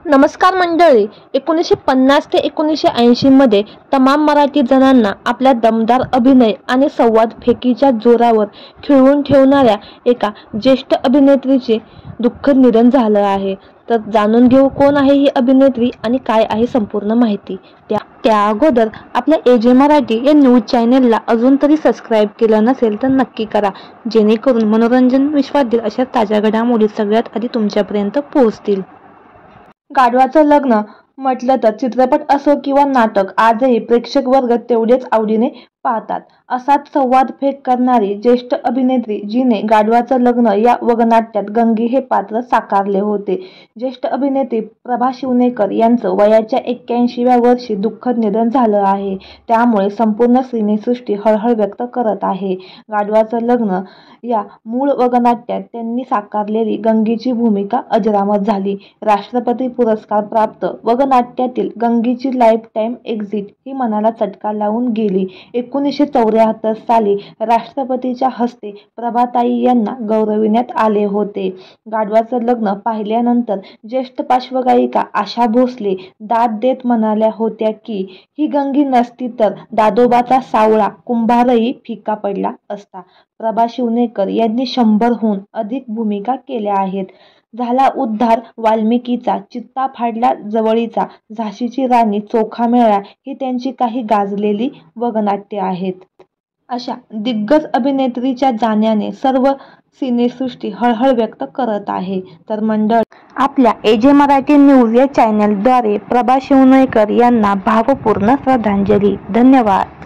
नमस्कार मंडळी. 1950 ते 1980 मध्ये तमाम मराठी जणांना आपल्या दमदार अभिनय आणि संवाद फेकीच्या जोरावर खिळवून ठेवणाऱ्या एका ज्येष्ठ अभिनेत्रीचे दुःखद निधन झालं आहे. तर जाणून घेऊ कोण आहे ही अभिनेत्री आणि काय आहे संपूर्ण माहिती. त्या अगोदर आपल्या एजे मराठी या न्यूज चॅनेलला अजून तरी सबस्क्राईब केलं नसेल तर नक्की करा, जेणेकरून मनोरंजन विश्वातील अशा ताज्या घडामोडी सगळ्यात आधी तुमच्यापर्यंत पोहोचतील. गाढवाचं लग्न म्हटलं तर चित्रपट असो किंवा नाटक आजही प्रेक्षक वर्ग तेवढेच आवडीने पाहतात. असाच संवाद फेक करणारी ज्येष्ठ अभिनेत्री जिने गाढवाचं लग्न या वगनाट्यात गंगी हे पात्र साकारले होते. ज्येष्ठ अभिनेत्री प्रभा शिवनेकर यांचं वयाच्या 81व्या वर्षी दुःखद निधन झालं आहे. त्यामुळे संपूर्ण सिनेसृष्टी हळहळ व्यक्त करत आहे. गाढवाचं लग्न या मूळ वगनाट्यात त्यांनी साकारलेली गंगीची भूमिका अजरामर झाली. राष्ट्रपती पुरस्कार प्राप्त वगनाट्यातील गंगीची लाईफ टाईम एक्झिट ही मनाला चटका लावून गेली. 1974 साली राष्ट्रपतीच्या हस्ते प्रभाताई यांना गौरविण्यात आले होते. गाढवाचं लग्न पाहिल्यानंतर ज्येष्ठ पार्श्वगायिका आशा भोसले दाद देत म्हणाल्या होत्या की ही गंगी नसती तर दादोबाचा सावळा कुंभारही फिका पडला असता. प्रभा शिवनेकर यांनी 100हून अधिक भूमिका केल्या आहेत. झाला उद्धार वाल्मिकीचा, चित्ता फाडला जवळीचा, झाशीची राणी, चोखा मेळा ही त्यांची काही गाजलेली वगनाट्ये आहेत. अशा दिग्गज अभिनेत्रीच्या जाण्याने सर्व सिनेसृष्टी हळहळ व्यक्त करत आहे. तर मंडळ, आपल्या एजे मराठी न्यूज या चॅनलद्वारे प्रभा शिवनेकर यांना भावपूर्ण श्रद्धांजली. धन्यवाद.